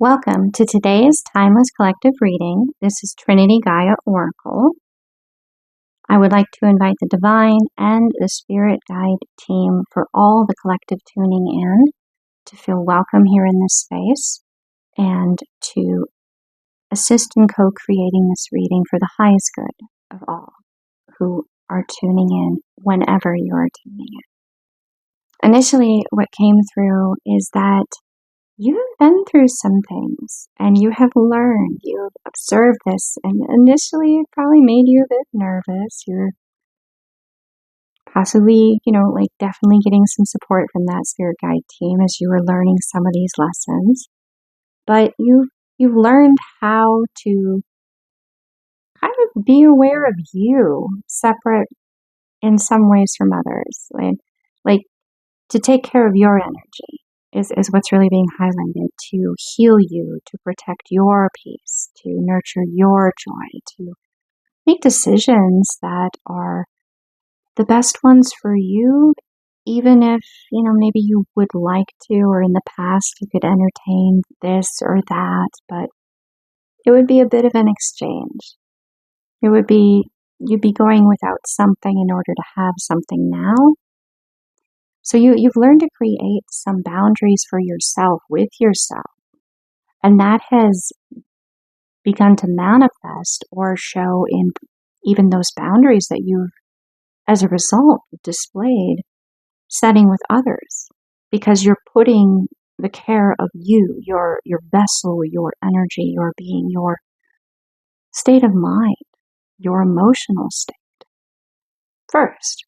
Welcome to today's Timeless Collective reading. This is TrinityGaiaOracle. I would like to invite the Divine and the Spirit Guide team for all the collective tuning in to feel welcome here in this space and to assist in co-creating this reading for the highest good of all who are tuning in whenever you are tuning in. Initially, what came through is that you have been through some things and you have learned, you've observed this, and initially it probably made you a bit nervous. You're possibly, definitely getting some support from that spirit guide team as you were learning some of these lessons. But you've learned how to kind of be aware of you, separate in some ways from others, like to take care of your energy. Is what's really being highlighted, to heal you, to protect your peace, to nurture your joy, to make decisions that are the best ones for you, even if, maybe you would like to, or in the past you could entertain this or that, but it would be a bit of an exchange. You'd be going without something in order to have something now. So you've learned to create some boundaries for yourself with yourself. And that has begun to manifest or show in even those boundaries that you've, as a result, displayed setting with others. Because you're putting the care of you, your vessel, your energy, your being, your state of mind, your emotional state first.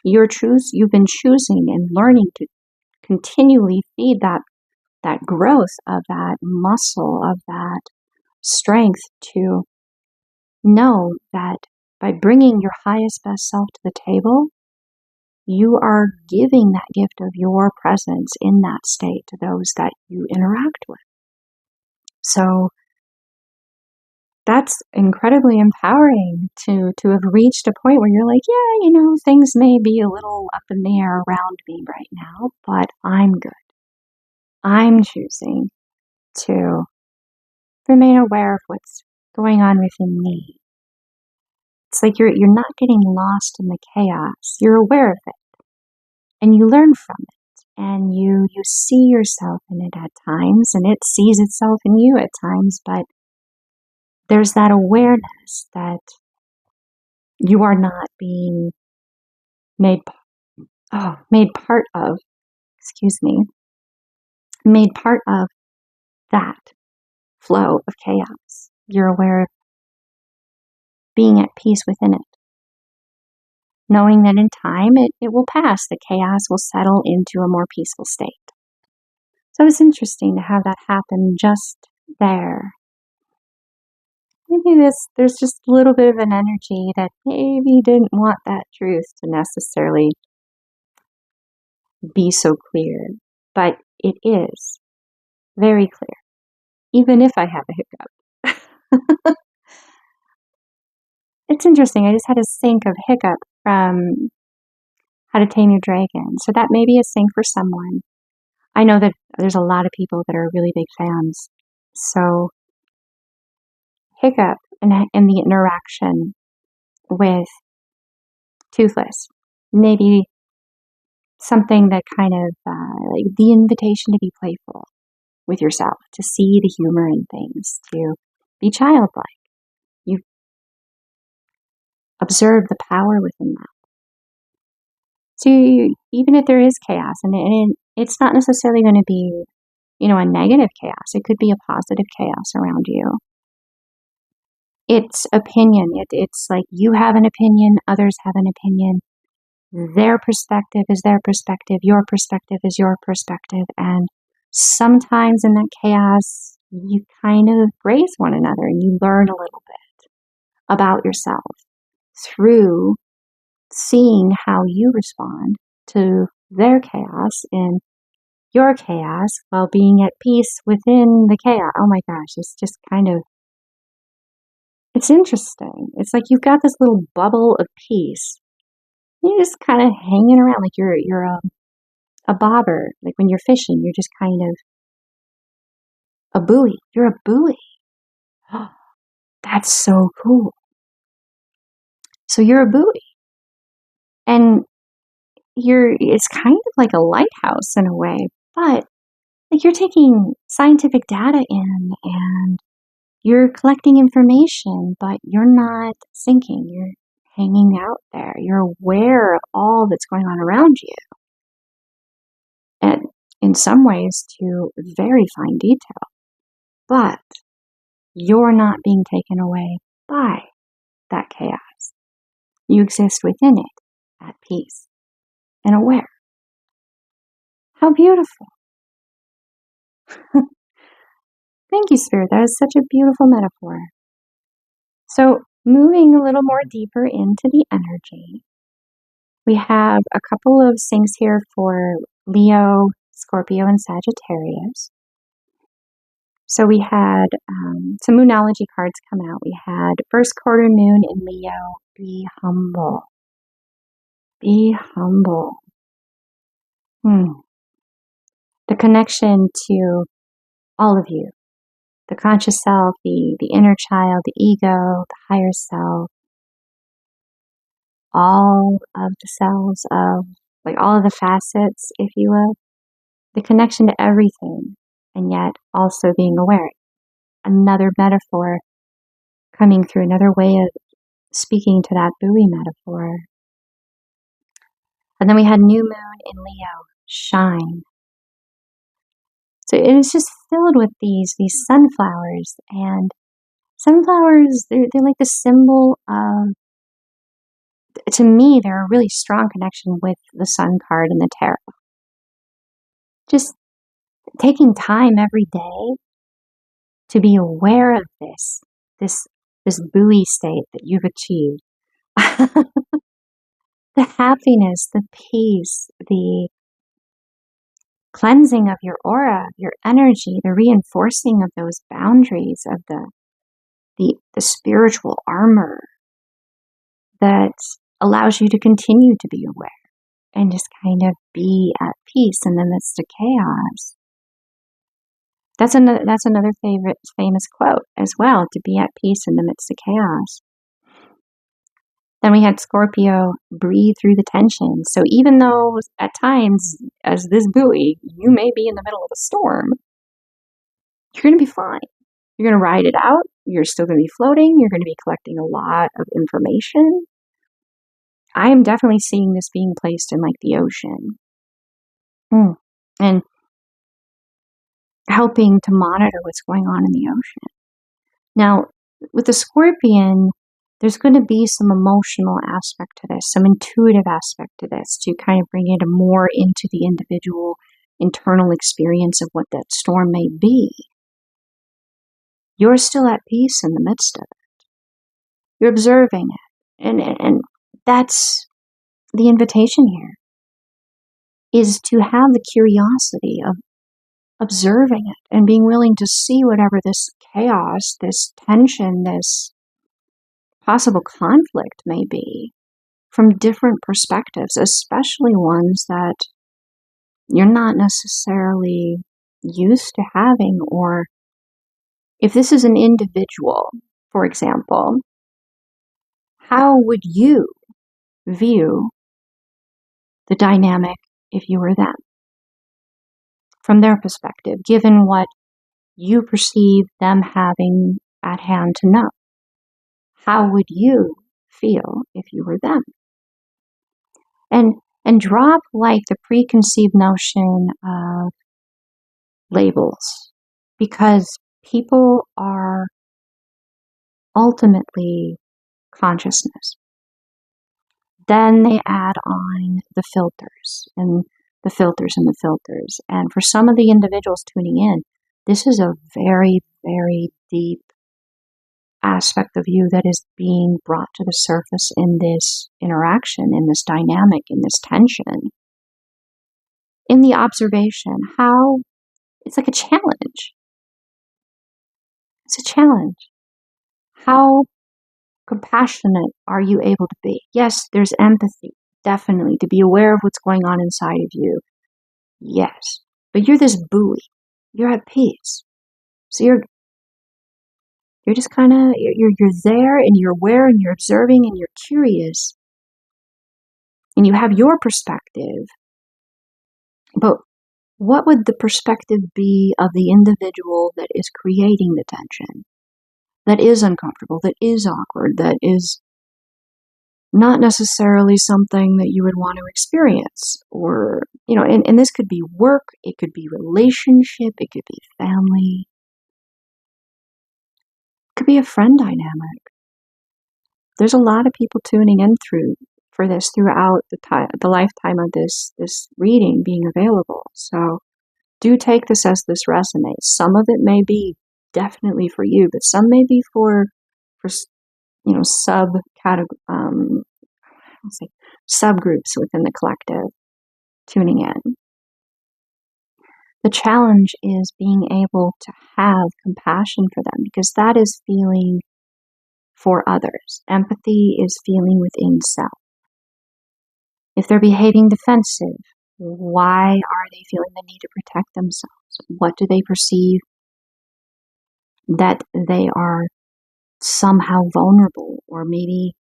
You've been choosing and learning to continually feed that growth of that muscle, of that strength, to know that by bringing your highest best self to the table, you are giving that gift of your presence in that state to those that you interact with. So that's incredibly empowering to have reached a point where you're like, yeah, things may be a little up in the air around me right now, but I'm good. I'm choosing to remain aware of what's going on within me. It's like you're not getting lost in the chaos. You're aware of it, and you learn from it, and you see yourself in it at times, and it sees itself in you at times, but there's that awareness that you are not being made part of that flow of chaos. You're aware of being at peace within it, knowing that in time it will pass, the chaos will settle into a more peaceful state. So it's interesting to have that happen just there. Maybe there's just a little bit of an energy that maybe didn't want that truth to necessarily be so clear, but it is very clear, even if I have a hiccup. It's interesting, I just had a sync of hiccup from How to Tame Your Dragon, so that may be a sync for someone. I know that there's a lot of people that are really big fans, so hiccup and the interaction with Toothless, maybe something that kind of like the invitation to be playful with yourself, to see the humor in things, to be childlike. You observe the power within that. So even if there is chaos, and it's not necessarily going to be, a negative chaos. It could be a positive chaos around you. It's opinion. It's like you have an opinion, others have an opinion. Their perspective is their perspective. Your perspective is your perspective. And sometimes in that chaos, you kind of graze one another and you learn a little bit about yourself through seeing how you respond to their chaos and your chaos while being at peace within the chaos. Oh my gosh, it's just it's interesting. It's like you've got this little bubble of peace. You're just kind of hanging around like you're a bobber. Like when you're fishing, you're just kind of A buoy. You're a buoy. That's so cool. So you're a buoy. And it's kind of like a lighthouse in a way, but like you're taking scientific data in and you're collecting information, but you're not sinking. You're hanging out there. You're aware of all that's going on around you. And in some ways to very fine detail. But you're not being taken away by that chaos. You exist within it, at peace and aware. How beautiful. Thank you, Spirit. That is such a beautiful metaphor. So, moving a little more deeper into the energy, we have a couple of things here for Leo, Scorpio, and Sagittarius. So we had some Moonology cards come out. We had first quarter moon in Leo, be humble. Be humble. The connection to all of you. The conscious self, the inner child, the ego, the higher self. All of the cells of, like all of the facets, if you will. The connection to everything, and yet also being aware. Another metaphor coming through, another way of speaking to that buoy metaphor. And then we had new moon in Leo, shine. So it is just filled with these sunflowers, and sunflowers, they're like the symbol of, to me, they're a really strong connection with the sun card and the tarot. Just taking time every day to be aware of this buoy state that you've achieved. The happiness, the peace, the cleansing of your aura, your energy, the reinforcing of those boundaries of the spiritual armor that allows you to continue to be aware and just kind of be at peace in the midst of chaos. That's another famous quote as well, to be at peace in the midst of chaos. Then we had Scorpio, breathe through the tension. So even though at times, as this buoy, you may be in the middle of a storm, you're going to be fine. You're going to ride it out. You're still going to be floating. You're going to be collecting a lot of information. I am definitely seeing this being placed in like the ocean. And helping to monitor what's going on in the ocean. Now, with the Scorpion, there's going to be some emotional aspect to this, some intuitive aspect to this, to kind of bring it more into the individual internal experience of what that storm may be. You're still at peace in the midst of it. You're observing it. And that's the invitation here, is to have the curiosity of observing it and being willing to see whatever this chaos, this tension, this possible conflict may be from different perspectives, especially ones that you're not necessarily used to having. Or if this is an individual, for example, how would you view the dynamic if you were them? From their perspective, given what you perceive them having at hand to know. How would you feel if you were them? And drop like the preconceived notion of labels, because people are ultimately consciousness. Then they add on the filters and the filters and the filters. And for some of the individuals tuning in, this is a very, very deep aspect of you that is being brought to the surface in this interaction, in this dynamic, in this tension, in the observation. How it's like a challenge. It's a challenge. How compassionate are you able to be? Yes, there's empathy, definitely, to be aware of what's going on inside of you. Yes, but you're this buoy. You're at peace. So you're just kind of, you're there and you're aware and you're observing and you're curious and you have your perspective. But what would the perspective be of the individual that is creating the tension, that is uncomfortable, that is awkward, that is not necessarily something that you would want to experience? Or, and this could be work, it could be relationship, it could be family, it could be a friend dynamic. There's a lot of people tuning in for this throughout the lifetime of this reading being available. So do take this as this resonates. Some of it may be definitely for you, but some may be for subgroups within the collective tuning in. The challenge is being able to have compassion for them, because that is feeling for others. Empathy is feeling within self. If they're behaving defensive, why are they feeling the need to protect themselves? What do they perceive that they are somehow vulnerable, or maybe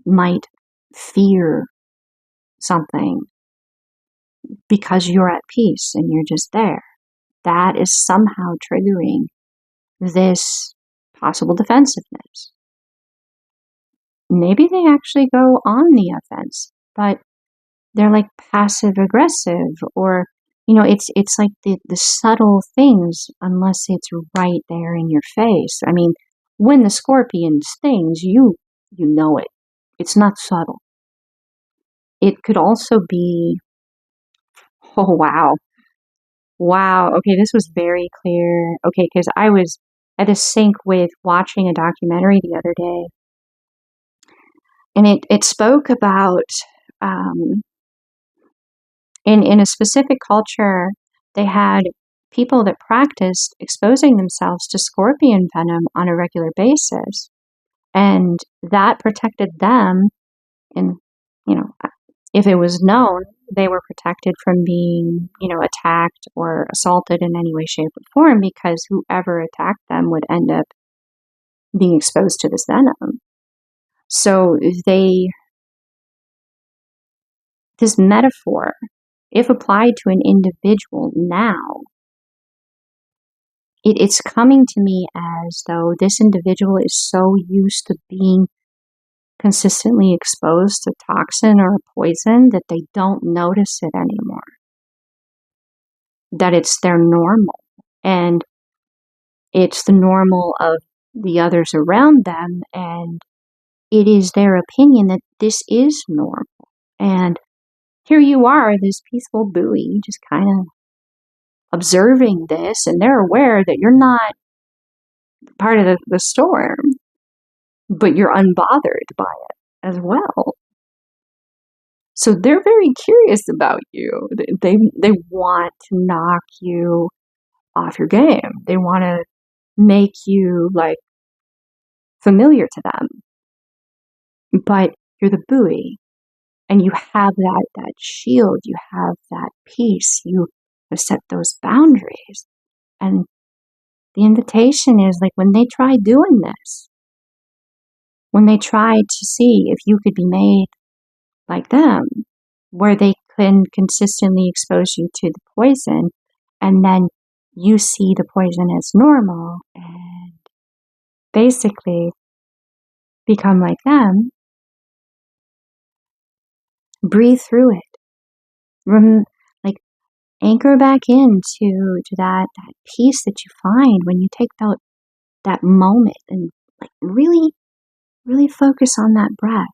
might fear something because you're at peace and you're just there? That is somehow triggering this possible defensiveness. Maybe they actually go on the offense, but they're like passive aggressive, or it's like the subtle things, unless it's right there in your face. I mean, when the scorpion stings, you know it. It's not subtle. It could also be, oh wow, okay, this was very clear. Okay, because I was at a sync with watching a documentary the other day, and it spoke about in a specific culture, they had people that practiced exposing themselves to scorpion venom on a regular basis, and that protected them. And if it was known, they were protected from being attacked or assaulted in any way, shape, or form, because whoever attacked them would end up being exposed to this venom. So this metaphor, if applied to an individual now, it's coming to me as though this individual is so used to being consistently exposed to toxin or poison that they don't notice it anymore. That it's their normal, and it's the normal of the others around them, and it is their opinion that this is normal. And here you are, this peaceful buoy, just kind of observing this, and they're aware that you're not part of the storm, but you're unbothered by it as well. So they're very curious about you. They want to knock you off your game. They want to make you like familiar to them. But you're the buoy, and you have that shield, you have that peace, you have set those boundaries. And the invitation is like, when they try doing this, when they try to see if you could be made like them, where they can consistently expose you to the poison, and then you see the poison as normal and basically become like them, breathe through it. Like, anchor back into that peace that you find when you take that moment and like really, really focus on that breath.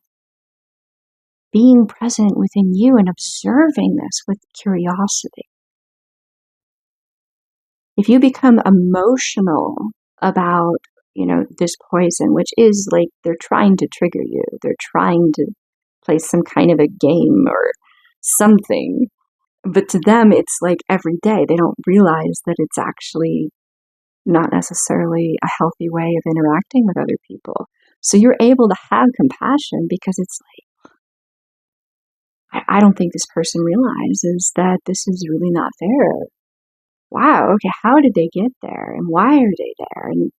Being present within you and observing this with curiosity. If you become emotional about, this poison, which is like they're trying to trigger you, they're trying to play some kind of a game or something, but to them it's like every day. They don't realize that it's actually not necessarily a healthy way of interacting with other people. So you're able to have compassion, because it's like, I don't think this person realizes that this is really not fair, wow, okay, how did they get there? And why are they there? And,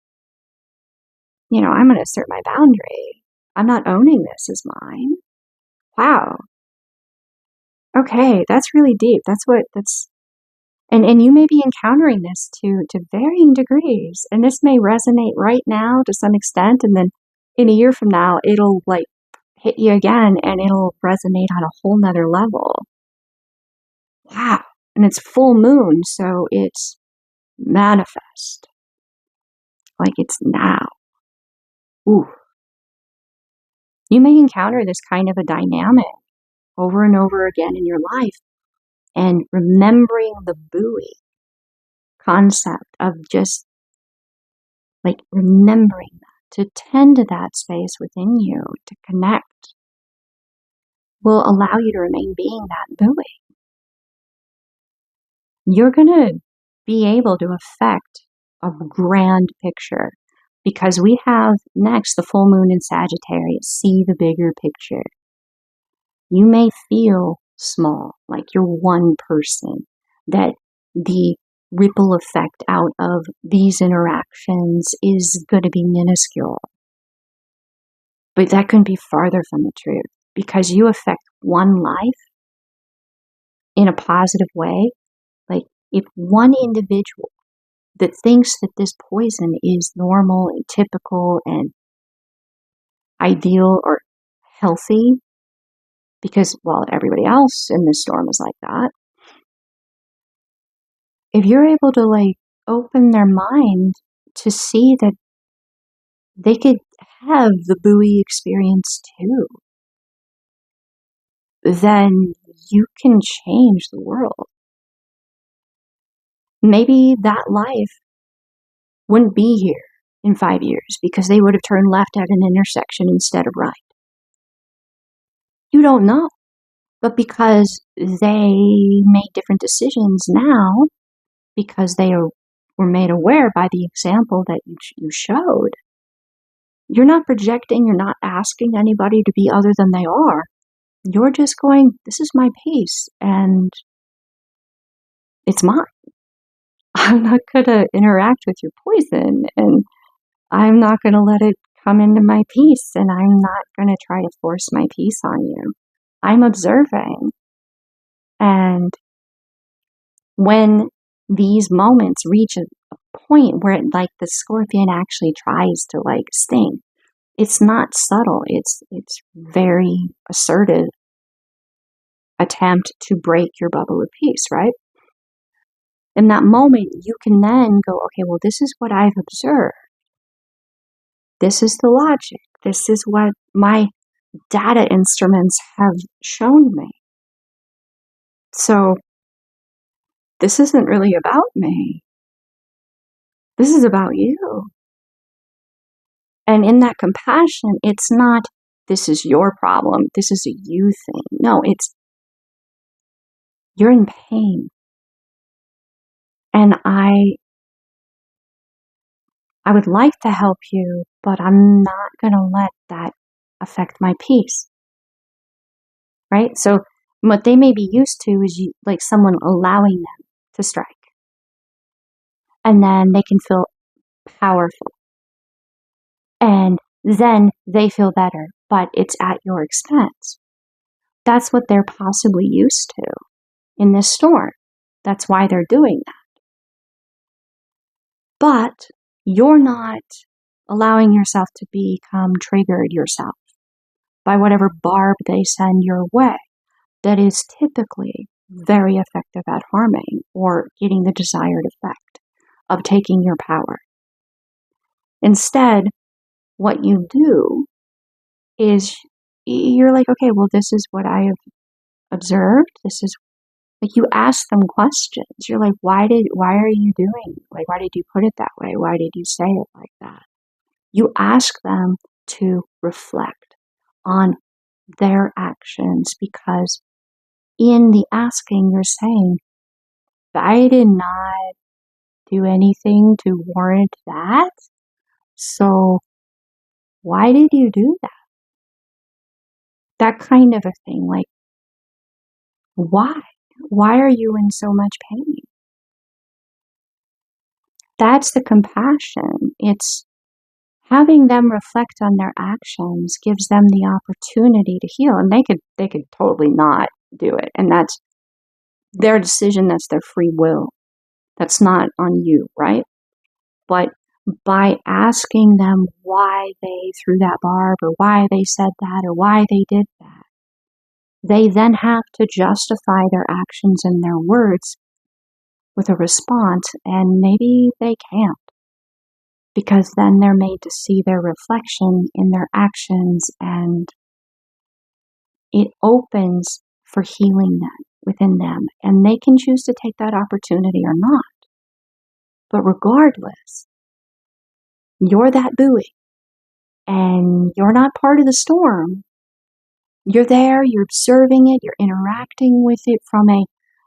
I'm going to assert my boundary. I'm not owning this as mine. Wow. Okay, that's really deep. And you may be encountering this to varying degrees. And this may resonate right now to some extent. And then in a year from now, it'll like hit you again and it'll resonate on a whole nother level. Wow. And it's full moon, so it's manifest. Like it's now. Ooh. You may encounter this kind of a dynamic over and over again in your life. And remembering the buoy concept of just like remembering that, to tend to that space within you, to connect, will allow you to remain being that buoy. You're going to be able to affect a grand picture because we have next the full moon in Sagittarius. See the bigger picture. You may feel small, like you're one person, that the ripple effect out of these interactions is going to be minuscule. But that couldn't be farther from the truth because you affect one life in a positive way. Like if one individual that thinks that this poison is normal and typical and ideal or healthy, because, well, everybody else in this storm is like that. If you're able to like open their mind to see that they could have the buoy experience too, then you can change the world. Maybe that life wouldn't be here in 5 years because they would have turned left at an intersection instead of right. You don't know. But because they made different decisions now, because they were made aware by the example that you showed, you're not projecting, you're not asking anybody to be other than they are. You're just going, this is my peace and it's mine. I'm not going to interact with your poison and I'm not going to let it come into my peace and I'm not going to try to force my peace on you. I'm observing. And when these moments reach a point where like the scorpion actually tries to like sting, it's not subtle. It's very assertive attempt to break your bubble of peace, right? In that moment, you can then go, okay, well, this is what I've observed. This is the logic. This is what my data instruments have shown me. So this isn't really about me. This is about you. And in that compassion, it's not, this is your problem. This is a you thing. No, it's, you're in pain. And I would like to help you, but I'm not going to let that affect my peace. Right? So what they may be used to is like someone allowing them to strike. And then they can feel powerful. And then they feel better, but it's at your expense. That's what they're possibly used to in this storm. That's why they're doing that. But you're not allowing yourself to become triggered yourself by whatever barb they send your way that is typically very effective at harming or getting the desired effect of taking your power. Instead, what you do is you're like, okay, well, this is what I have observed. This is like you ask them questions. You're like, why are you doing? Like, why did you put it that way? Why did you say it like that? You ask them to reflect on their actions because in the asking, you're saying, I did not do anything to warrant that. So why did you do that? That kind of a thing. Like, why? Why are you in so much pain? That's the compassion. It's having them reflect on their actions gives them the opportunity to heal. And they could totally not do it. And that's their decision, that's their free will. That's not on you, right? But by asking them why they threw that barb or why they said that or why they did that, they then have to justify their actions and their words with a response, and maybe they can't, because then they're made to see their reflection in their actions, and it opens for healing that within them, and they can choose to take that opportunity or not. But regardless, you're that buoy, and you're not part of the storm. You're there, you're observing it, you're interacting with it from a,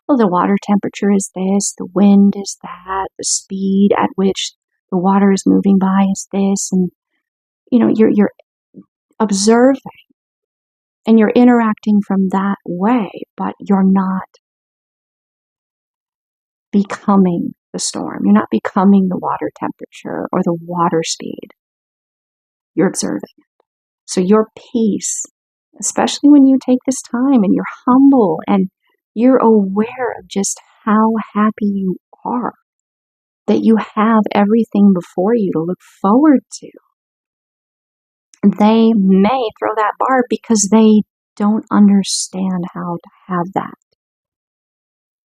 well, the water temperature is this, the wind is that, the speed at which the water is moving by is this, and you're observing and you're interacting from that way, but you're not becoming the storm. You're not becoming the water temperature or the water speed. You're observing. So your peace, especially when you take this time and you're humble and you're aware of just how happy you are, that you have everything before you to look forward to. They may throw that barb because they don't understand how to have that.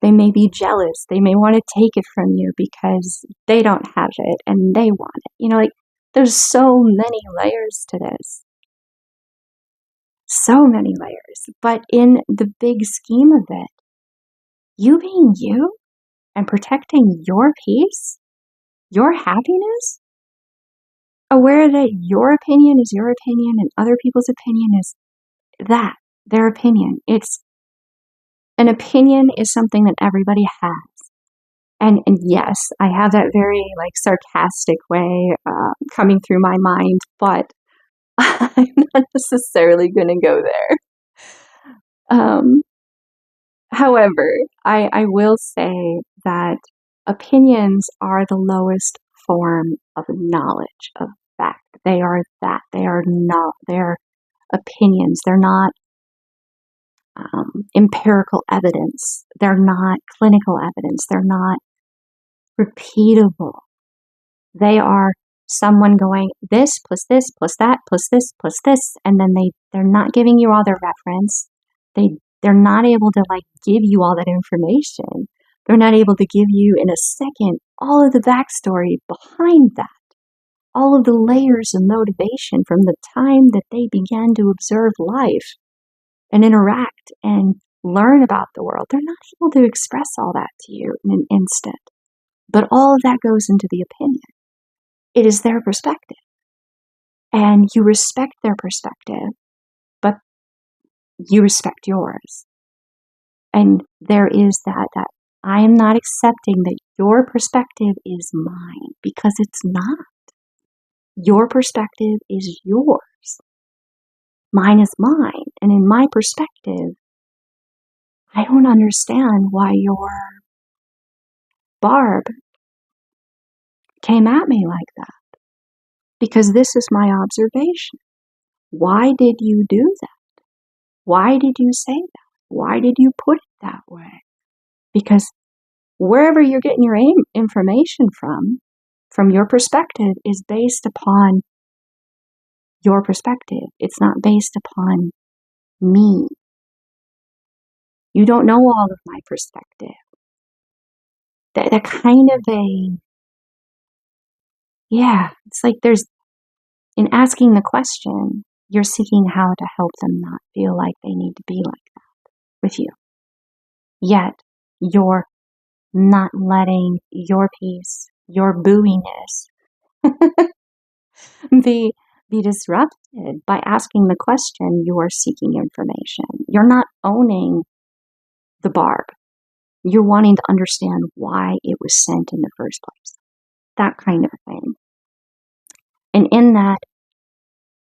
They may be jealous. They may want to take it from you because they don't have it and they want it. There's so many layers to this. So many layers. But in the big scheme of it, you being you and protecting your peace, your happiness, aware that your opinion is your opinion and other people's opinion is that, their opinion. An opinion is something that everybody has. And yes, I have that very sarcastic way coming through my mind, but I'm not necessarily going to go there. However, I will say that opinions are the lowest form of knowledge, of fact. They are that. They are not, they're opinions. They're not empirical evidence. They're not clinical evidence. They're not repeatable. They are someone going this plus this plus that plus this plus this, and then they're not giving you all their reference. They're not able to give you all that information. They're not able to give you in a second all of the backstory behind that, all of the layers of motivation from the time that they began to observe life and interact and learn about the world. They're not able to express all that to you in an instant. But all of that goes into the opinion. It is their perspective. And you respect their perspective, but you respect yours. And there is that I am not accepting that your perspective is mine, because it's not. Your perspective is yours. Mine is mine. And in my perspective, I don't understand why your barb came at me like that. Because this is my observation. Why did you do that? Why did you say that? Why did you put it that way? Because wherever you're getting your information from your perspective, is based upon your perspective. It's not based upon me. You don't know all of my perspective. That kind of it's like in asking the question, you're seeking how to help them not feel like they need to be like that with you. Yet, you're not letting your peace, your buoyness be disrupted by asking the question. You are seeking information. You're not owning the barb. You're wanting to understand why it was sent in the first place. That kind of a thing. And in that,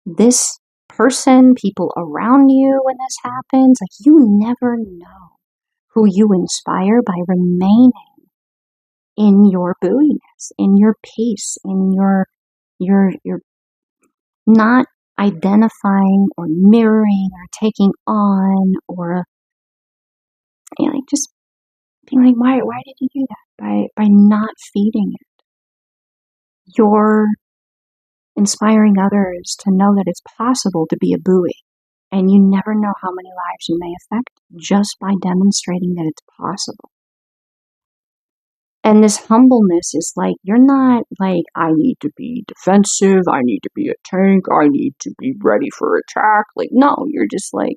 this person, people around you when this happens, you never know who you inspire by remaining in your buoyness, in your peace, in your not identifying or mirroring or taking on or like just being like, why did you do that? By not feeding it. You're inspiring others to know that it's possible to be a buoy. And you never know how many lives you may affect just by demonstrating that it's possible. And this humbleness is like, you're not like, I need to be defensive, I need to be a tank, I need to be ready for attack. Like, no, you're just like,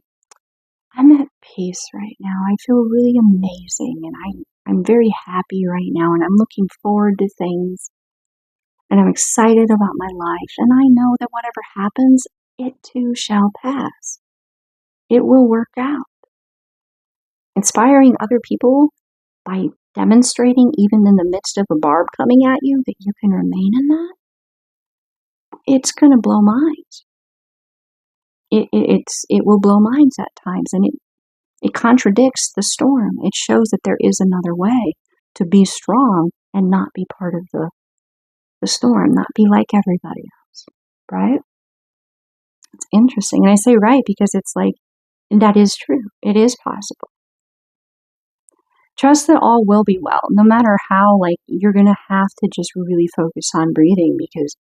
I'm at peace right now. I feel really amazing, and I'm very happy right now, and I'm looking forward to things, and I'm excited about my life, and I know that whatever happens, it too shall pass. It will work out. Inspiring other people by demonstrating, even in the midst of a barb coming at you, that you can remain in that, it's going to blow minds. It will blow minds at times, and it contradicts the storm. It shows that there is another way to be strong and not be part of the storm, not be like everybody else, right? It's interesting. And I say right because it's like, that is true. It is possible. Trust that all will be well, no matter how, like, you're going to have to just really focus on breathing because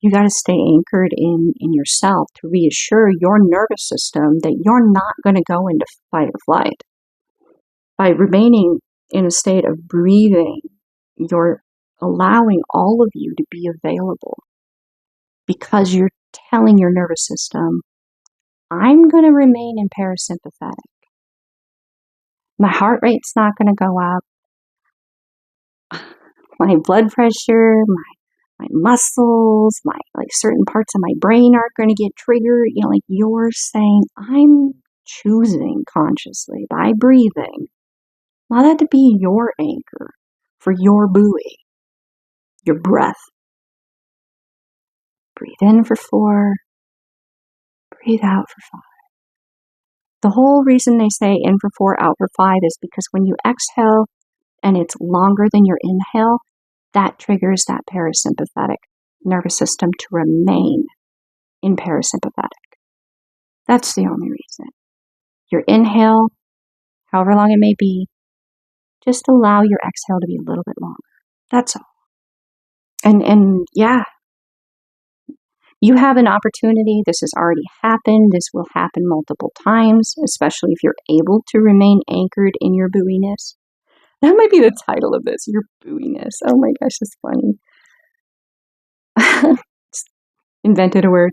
you got to stay anchored in yourself to reassure your nervous system that you're not going to go into fight or flight. By remaining in a state of breathing, you're allowing all of you to be available because you're telling your nervous system, I'm going to remain in parasympathetic. My heart rate's not going to go up. My blood pressure, my muscles, my like certain parts of my brain aren't going to get triggered. You know, like you're saying, I'm choosing consciously by breathing. Allow that to be your anchor for your buoy, your breath. Breathe in for 4, breathe out for 5. The whole reason they say in for 4, out for 5 is because when you exhale and it's longer than your inhale, that triggers that parasympathetic nervous system to remain in parasympathetic. That's the only reason. Your inhale, however long it may be, just allow your exhale to be a little bit longer. That's all. And yeah, you have an opportunity. This has already happened. This will happen multiple times, especially if you're able to remain anchored in your buoyness. That might be the title of this, your buoyness. Oh my gosh, that's funny. Just invented a word.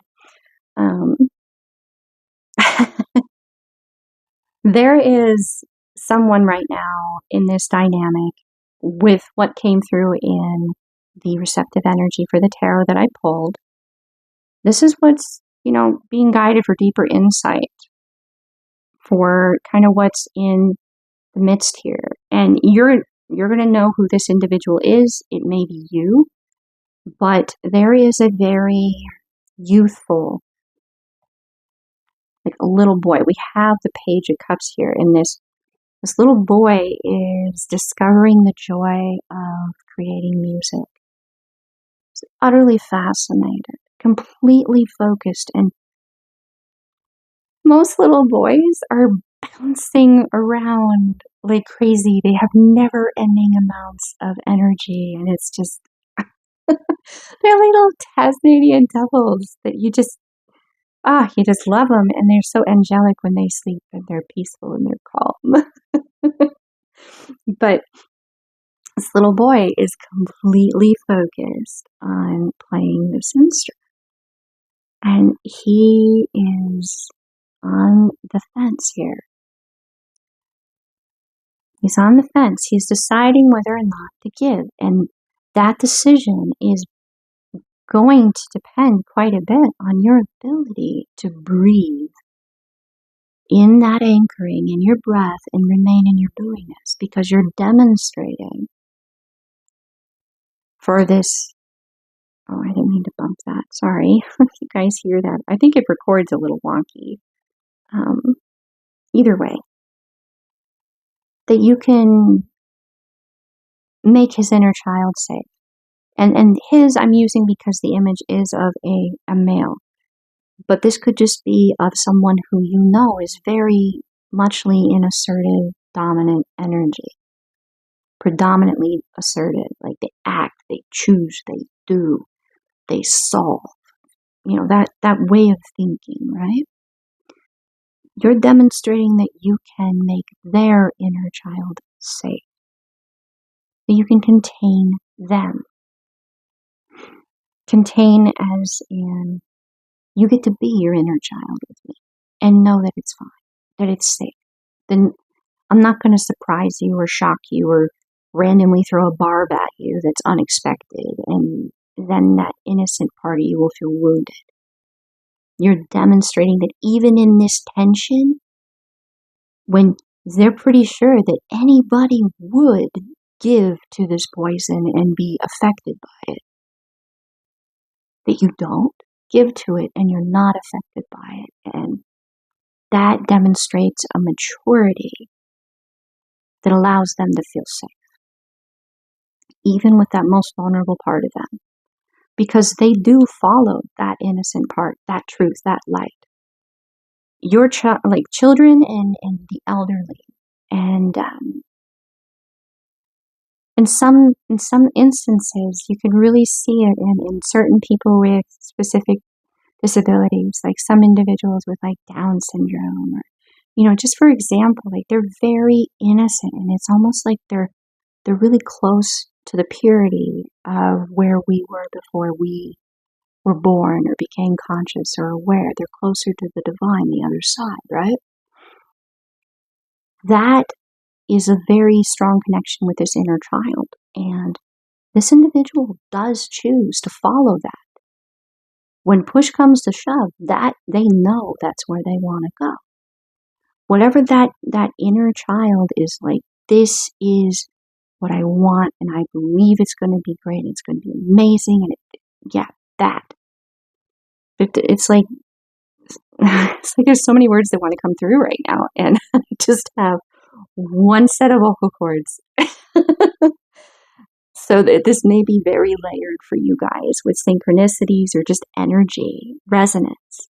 There is someone right now in this dynamic with what came through in the receptive energy for the tarot that I pulled. This is what's, being guided for deeper insight for kind of what's in the midst here. And you're going to know who this individual is. It may be you, but there is a very youthful, like a little boy. We have the Page of Cups here, and this little boy is discovering the joy of creating music. He's utterly fascinated, completely focused, and most little boys are bouncing around like crazy. They have never-ending amounts of energy, and it's just they're little Tasmanian devils that you just love them, and they're so angelic when they sleep, and they're peaceful and they're calm. But this little boy is completely focused on playing this instrument, and he is on the fence here. He's on the fence. He's deciding whether or not to give, and that decision is going to depend quite a bit on your ability to breathe in that anchoring in your breath and remain in your buoyness, because you're demonstrating for this. Oh, I didn't mean to bump that. Sorry. You guys hear that? I think it records a little wonky. Either way, that you can make his inner child safe. And his I'm using because the image is of a male. But this could just be of someone who you know is very muchly in assertive, dominant energy. Predominantly assertive. Like they act, they choose, they do, they solve. That way of thinking, right? You're demonstrating that you can make their inner child safe. That you can contain them. Contain as in, you get to be your inner child with me and know that it's fine, that it's safe. Then I'm not going to surprise you or shock you or randomly throw a barb at you that's unexpected, and then that innocent part of you will feel wounded. You're demonstrating that even in this tension, when they're pretty sure that anybody would give to this poison and be affected by it, that you don't give to it and you're not affected by it. And that demonstrates a maturity that allows them to feel safe, even with that most vulnerable part of them, because they do follow that innocent part, that truth, that light. Your like children and the elderly, and in some instances, you can really see it in certain people with specific disabilities, like some individuals with like Down syndrome, or just for example, like they're very innocent, and it's almost like they're really close to the purity of where we were before we were born or became conscious or aware. They're closer to the divine, the other side, right? That is a very strong connection with this inner child, and this individual does choose to follow that. When push comes to shove, that they know that's where they want to go. Whatever that inner child is like, this is what I want, and I believe it's going to be great, it's going to be amazing, and that. It's like there's so many words that want to come through right now, and I just have one set of vocal cords. So that this may be very layered for you guys with synchronicities or just energy, resonance,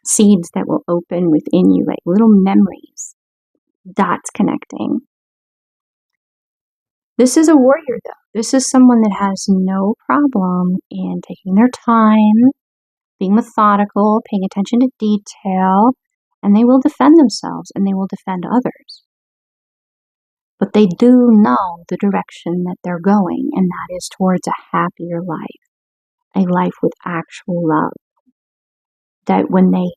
seeds that will open within you like little memories, dots connecting. This is a warrior, though. This is someone that has no problem in taking their time, being methodical, paying attention to detail, and they will defend themselves and they will defend others. But they do know the direction that they're going, and that is towards a happier life, a life with actual love. That when they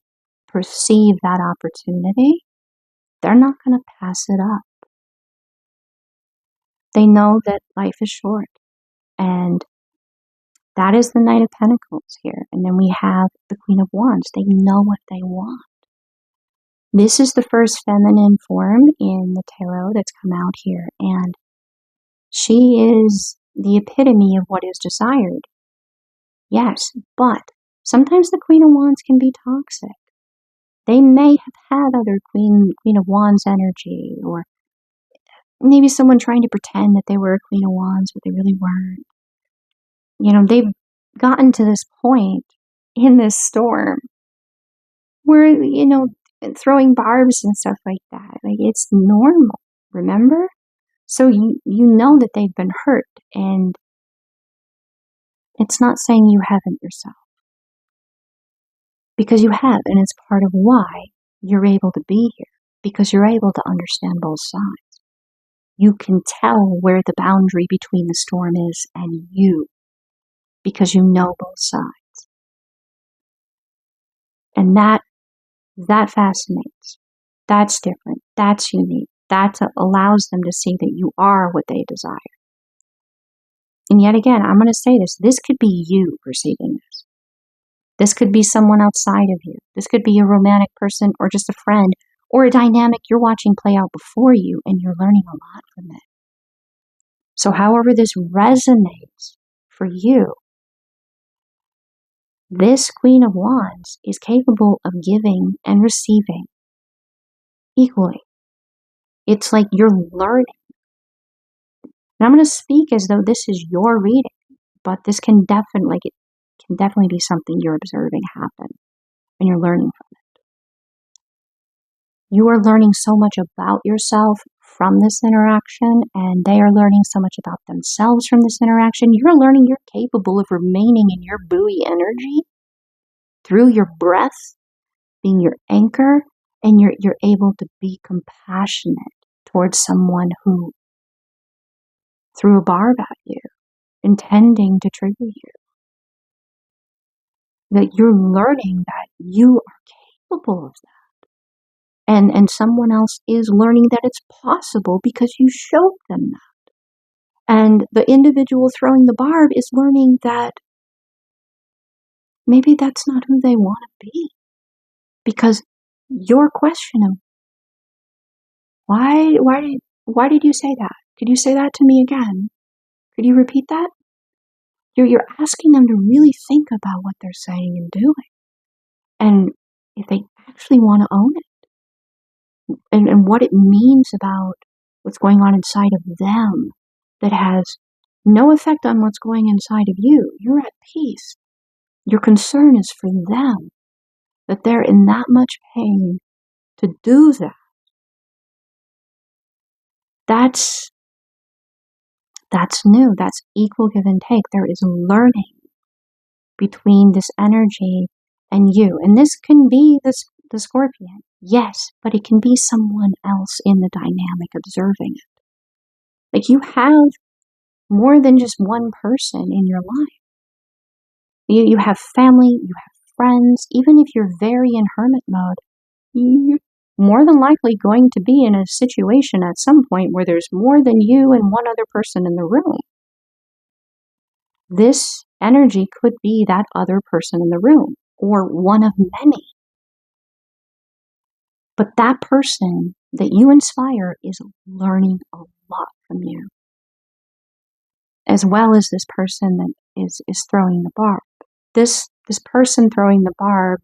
perceive that opportunity, they're not going to pass it up. They know that life is short, and that is the Knight of Pentacles here. And then we have the Queen of Wands. They know what they want. This is the first feminine form in the tarot that's come out here, and she is the epitome of what is desired. Yes, but sometimes the Queen of Wands can be toxic. They may have had other Queen of Wands energy, or maybe someone trying to pretend that they were a Queen of Wands, but they really weren't. They've gotten to this point in this storm where, throwing barbs and stuff like that, like it's normal, remember? So you know that they've been hurt, and it's not saying you haven't yourself. Because you have, and it's part of why you're able to be here, because you're able to understand both sides. You can tell where the boundary between the storm is and you, because you know both sides. And that fascinates. That's different. That's unique. That allows them to see that you are what they desire. And yet again, I'm going to say this could be you perceiving this. This could be someone outside of you. This could be a romantic person or just a friend or a dynamic you're watching play out before you, and you're learning a lot from it. So however this resonates for you, this Queen of Wands is capable of giving and receiving equally. It's like you're learning. And I'm going to speak as though this is your reading, but this can definitely, it can definitely be something you're observing happen and you're learning from it. You are learning so much about yourself from this interaction, and they are learning so much about themselves from this interaction. You're learning you're capable of remaining in your buoy energy through your breath, being your anchor, and you're able to be compassionate towards someone who threw a barb at you, intending to trigger you. That you're learning that you are capable of that. And someone else is learning that it's possible because you showed them that. And the individual throwing the barb is learning that maybe that's not who they want to be. Because your question of why did you say that? Could you say that to me again? Could you repeat that? You're asking them to really think about what they're saying and doing. And if they actually want to own it, and what it means about what's going on inside of them that has no effect on what's going inside of you. You're at peace. Your concern is for them, that they're in that much pain to do that. That's new. That's equal give and take. There is learning between this energy and you. And this can be the scorpion. Yes, but it can be someone else in the dynamic observing it. Like you have more than just one person in your life. You have family, you have friends. Even if you're very in hermit mode, you're more than likely going to be in a situation at some point where there's more than you and one other person in the room. This energy could be that other person in the room, or one of many. But that person that you inspire is learning a lot from you, as well as this person that is throwing the barb. This person throwing the barb,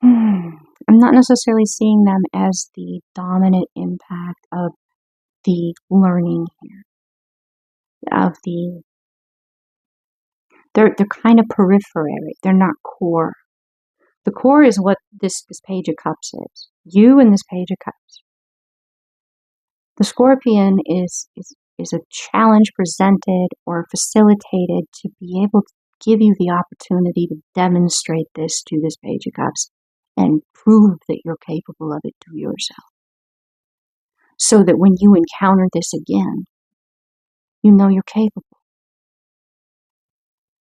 I'm not necessarily seeing them as the dominant impact of the learning here. They're kind of periphery. They're not core. The core is what this Page of Cups is. You and this Page of Cups. The Scorpion is a challenge presented or facilitated to be able to give you the opportunity to demonstrate this to this Page of Cups and prove that you're capable of it to yourself. So that when you encounter this again, you know you're capable.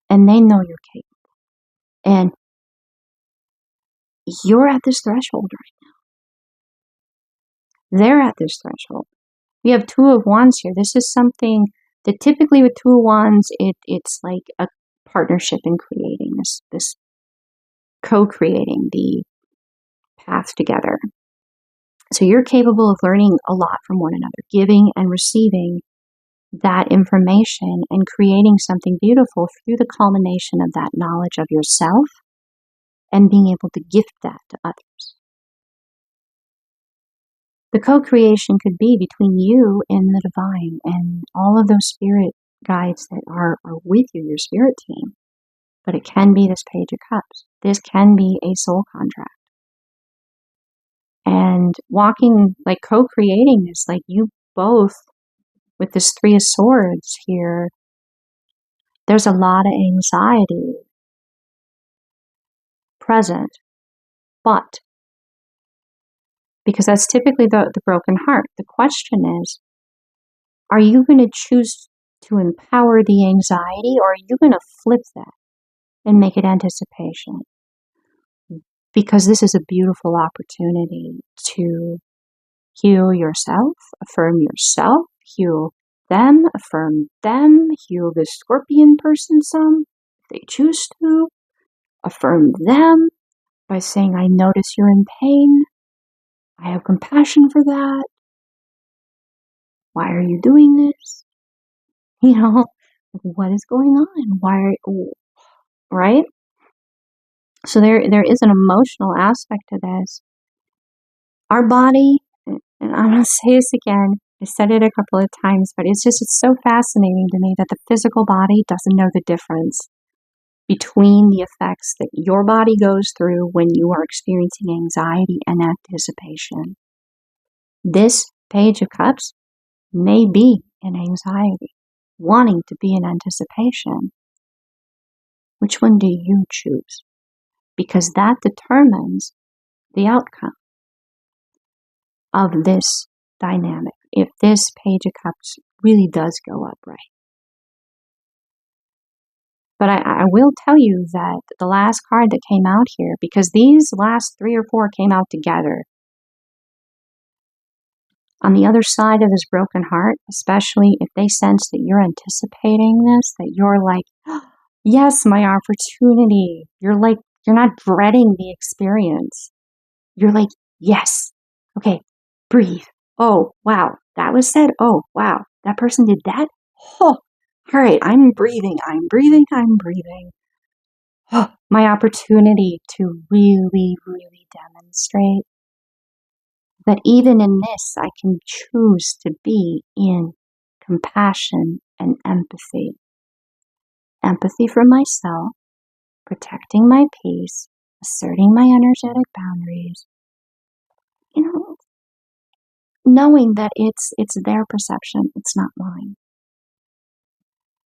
And they know you're capable. And you're at this threshold right now. They're at this threshold. We have Two of Wands here. This is something that typically with Two of Wands, it's like a partnership in creating this co-creating the path together. So you're capable of learning a lot from one another, giving and receiving that information and creating something beautiful through the culmination of that knowledge of yourself and being able to gift that to others. The co-creation could be between you and the divine and all of those spirit guides that are with you, your spirit team. But it can be this Page of Cups. This can be a soul contract. And walking, like co-creating this, like you both, with this Three of Swords here, there's a lot of anxiety present. But, because that's typically the broken heart, the question is, are you going to choose to empower the anxiety, or are you going to flip that and make it anticipation? Because this is a beautiful opportunity to heal yourself, affirm yourself, heal them, affirm them, heal the Scorpion person some, if they choose to, affirm them by saying, I notice you're in pain. I have compassion for that. Why are you doing this? You know, what is going on? Right? So there is an emotional aspect to this. Our body, and I'm going to say this again, I said it a couple of times, but it's so fascinating to me that the physical body doesn't know the difference between the effects that your body goes through when you are experiencing anxiety and anticipation. This Page of Cups may be in anxiety, wanting to be in anticipation. Which one do you choose? Because that determines the outcome of this dynamic, if this Page of Cups really does go upright. But I will tell you that the last card that came out here, because these last 3 or 4 came out together, on the other side of this broken heart, especially if they sense that you're anticipating this, that you're like, yes, my opportunity. You're not dreading the experience. You're like, yes. Okay, breathe. Oh, wow. That was said. Oh, wow. That person did that. Oh, all right. I'm breathing. Oh, my opportunity to really, really demonstrate that even in this, I can choose to be in compassion and empathy. Empathy for myself, protecting my peace, asserting my energetic boundaries, knowing that it's their perception, it's not mine.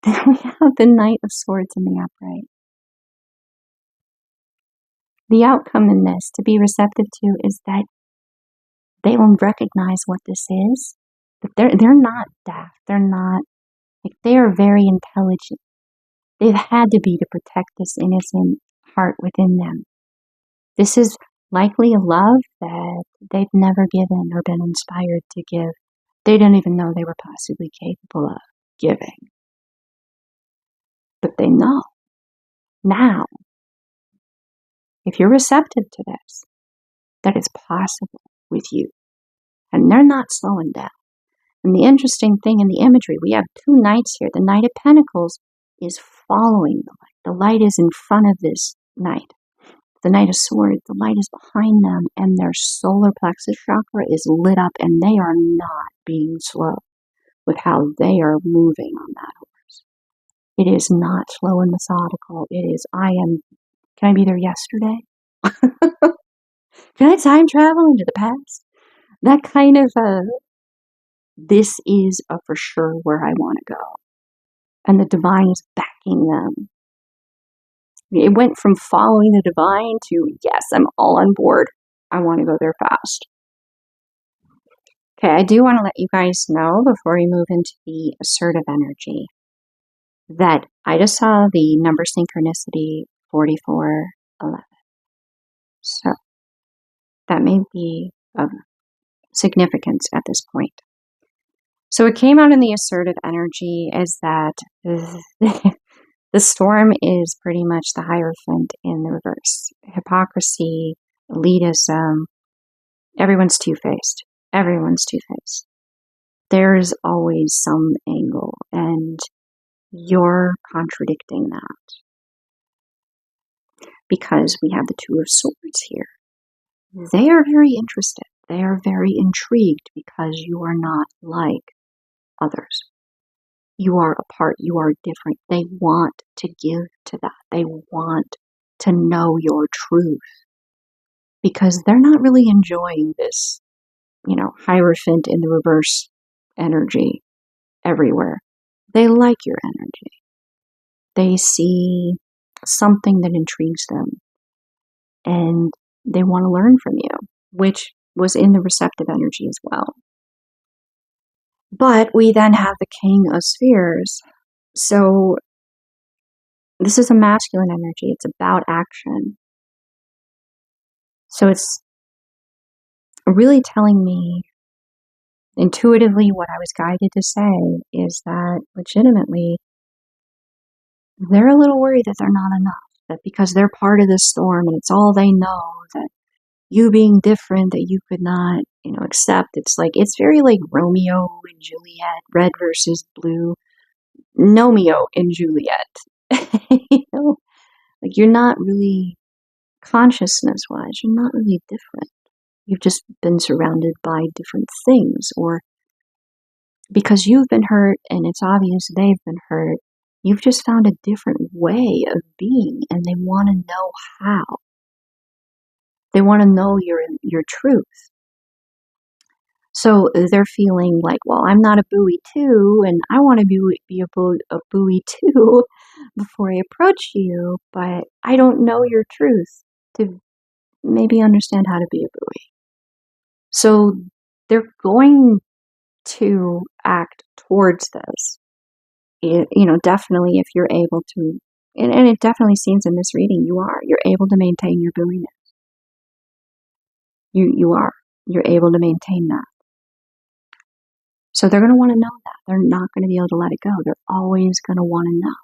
Then we have the Knight of Swords in the upright. The outcome in this, to be receptive to, is that they will recognize what this is. That they're not daft. They're not, they are very intelligent. They've had to be to protect this innocent heart within them. This is likely a love that they've never given or been inspired to give. They don't even know they were possibly capable of giving. But they know now, if you're receptive to this, that it's possible with you. And they're not slowing down. And the interesting thing in the imagery, we have 2 knights here. The Knight of Pentacles is following the light. The light is in front of this knight. The Knight of Swords, the light is behind them, and their solar plexus chakra is lit up, and they are not being slow with how they are moving on that horse. It is not slow and methodical. It is, can I be there yesterday? Can I time travel into the past? That kind of, this is for sure where I want to go. And the divine is backing them. It went from following the divine to, yes, I'm all on board. I want to go there fast. Okay, I do want to let you guys know before we move into the assertive energy that I just saw the number synchronicity 4411. So that may be of significance at this point. So it came out in the assertive energy is that the storm is pretty much the Hierophant in the reverse. Hypocrisy, elitism, everyone's two-faced. Everyone's two-faced. There's always some angle, and you're contradicting that. Because we have the Two of Swords here. They are very interested. They are very intrigued because you are not like others. You are apart. You are different. They want to give to that. They want to know your truth because they're not really enjoying this, Hierophant in the reverse energy everywhere. They like your energy. They see something that intrigues them and they want to learn from you, which was in the receptive energy as well. But we then have the King of Spheres. So this is a masculine energy. It's about action. So it's really telling me intuitively what I was guided to say is that legitimately they're a little worried that they're not enough. That because they're part of this storm and it's all they know, that you being different, that you could not, accept. It's very like Romeo and Juliet, red versus blue, Nomeo and Juliet. You're not really, consciousness-wise, you're not really different. You've just been surrounded by different things, or because you've been hurt and it's obvious they've been hurt. You've just found a different way of being, and they want to know how. They want to know your truth. So they're feeling like, well, I'm not a buoy too, and I want to be a buoy too before I approach you, but I don't know your truth to maybe understand how to be a buoy. So they're going to act towards this. Definitely if you're able to, and it definitely seems in this reading you're able to maintain your buoyness. You're able to maintain that. So they're going to want to know that. They're not going to be able to let it go. They're always going to want to know.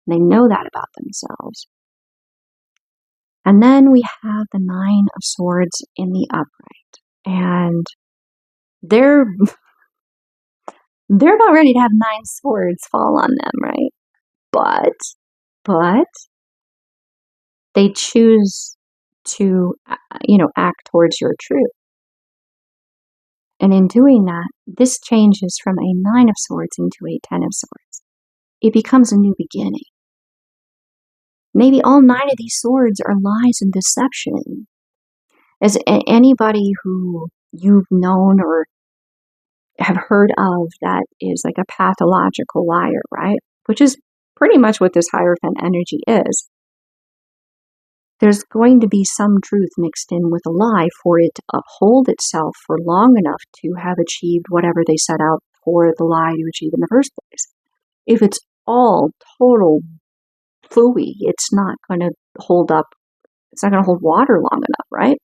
They know that about themselves. And then we have the 9 of Swords in the upright. And they're not ready to have 9 swords fall on them, right? But they choose to, act towards your truth. And in doing that, this changes from a 9 of Swords into a 10 of Swords. It becomes a new beginning. Maybe all 9 of these swords are lies and deception. As anybody who you've known or have heard of that is like a pathological liar, right? Which is pretty much what this Hierophant energy is. There's going to be some truth mixed in with a lie for it to uphold itself for long enough to have achieved whatever they set out for the lie to achieve in the first place. If it's all total fooey, it's not going to hold up. It's not going to hold water long enough, right?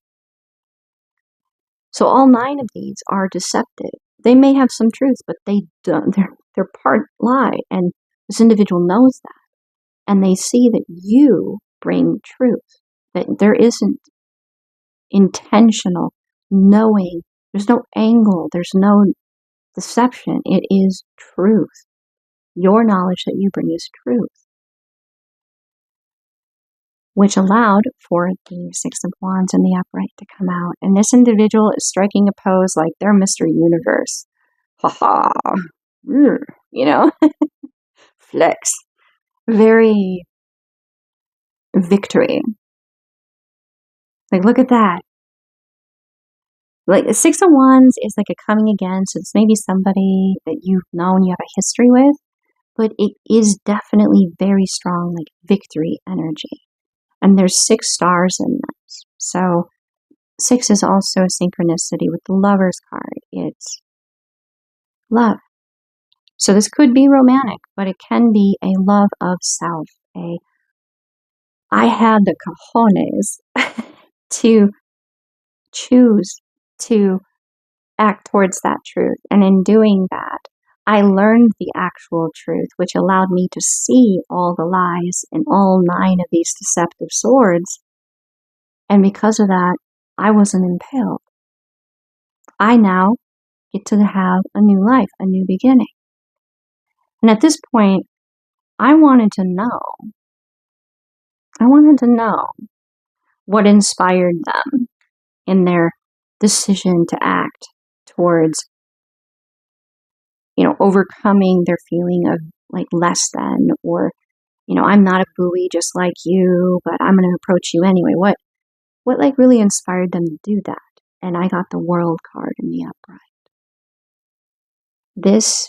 So all 9 of these are deceptive. They may have some truth, but they're part lie, and this individual knows that. And they see that you bring truth, that there isn't intentional knowing, there's no angle, there's no deception. It is truth. Your knowledge that you bring is truth. Which allowed for the 6 of Wands in the upright to come out. And this individual is striking a pose like they're Mr. Universe. Ha ha. Flex. Very victory. Like, look at that. Like, the 6 of Wands is like a coming again. So it's maybe somebody that you've known, you have a history with. But it is definitely very strong, like victory energy. And there's 6 stars in this. So 6 is also a synchronicity with the Lover's card. It's love. So this could be romantic, but it can be a love of self. I had the cojones to choose to act towards that truth. And in doing that, I learned the actual truth, which allowed me to see all the lies in all 9 of these deceptive swords. And because of that, I wasn't impaled. I now get to have a new life, a new beginning. And at this point, I wanted to know what inspired them in their decision to act towards, overcoming their feeling of like less than, or, I'm not a buoy just like you, but I'm going to approach you anyway. What like really inspired them to do that? And I got the World card in the upright. This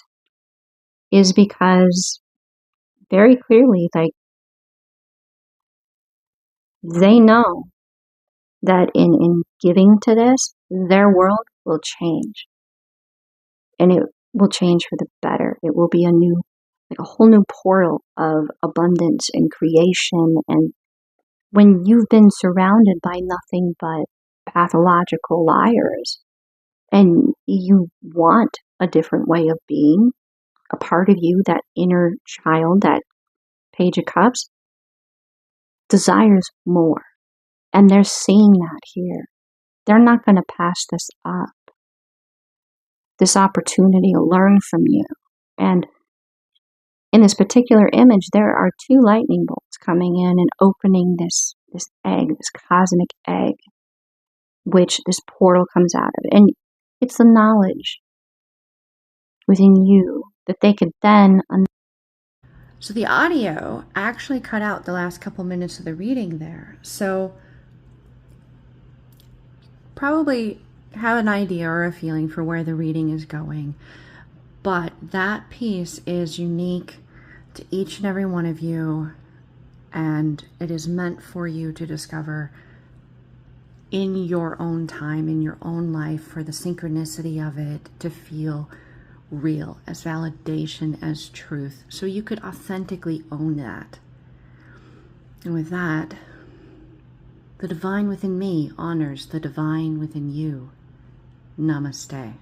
is because very clearly, like, they know that in giving to this, their world will change. And it will change for the better. It will be a whole new portal of abundance and creation. And when you've been surrounded by nothing but pathological liars, and you want a different way of being, a part of you, that inner child, that Page of Cups, desires more. And they're seeing that here. They're not going to pass this up. This opportunity to learn from you. And in this particular image, there are 2 lightning bolts coming in and opening this egg, this cosmic egg, which this portal comes out of. And it's the knowledge. within you that they could then. So the audio actually cut out the last couple minutes of the reading there. So probably have an idea or a feeling for where the reading is going. But that piece is unique to each and every one of you, and it is meant for you to discover in your own time, in your own life, for the synchronicity of it to feel real, as validation, as truth, so you could authentically own that. And with that, the divine within me honors the divine within you. Namaste.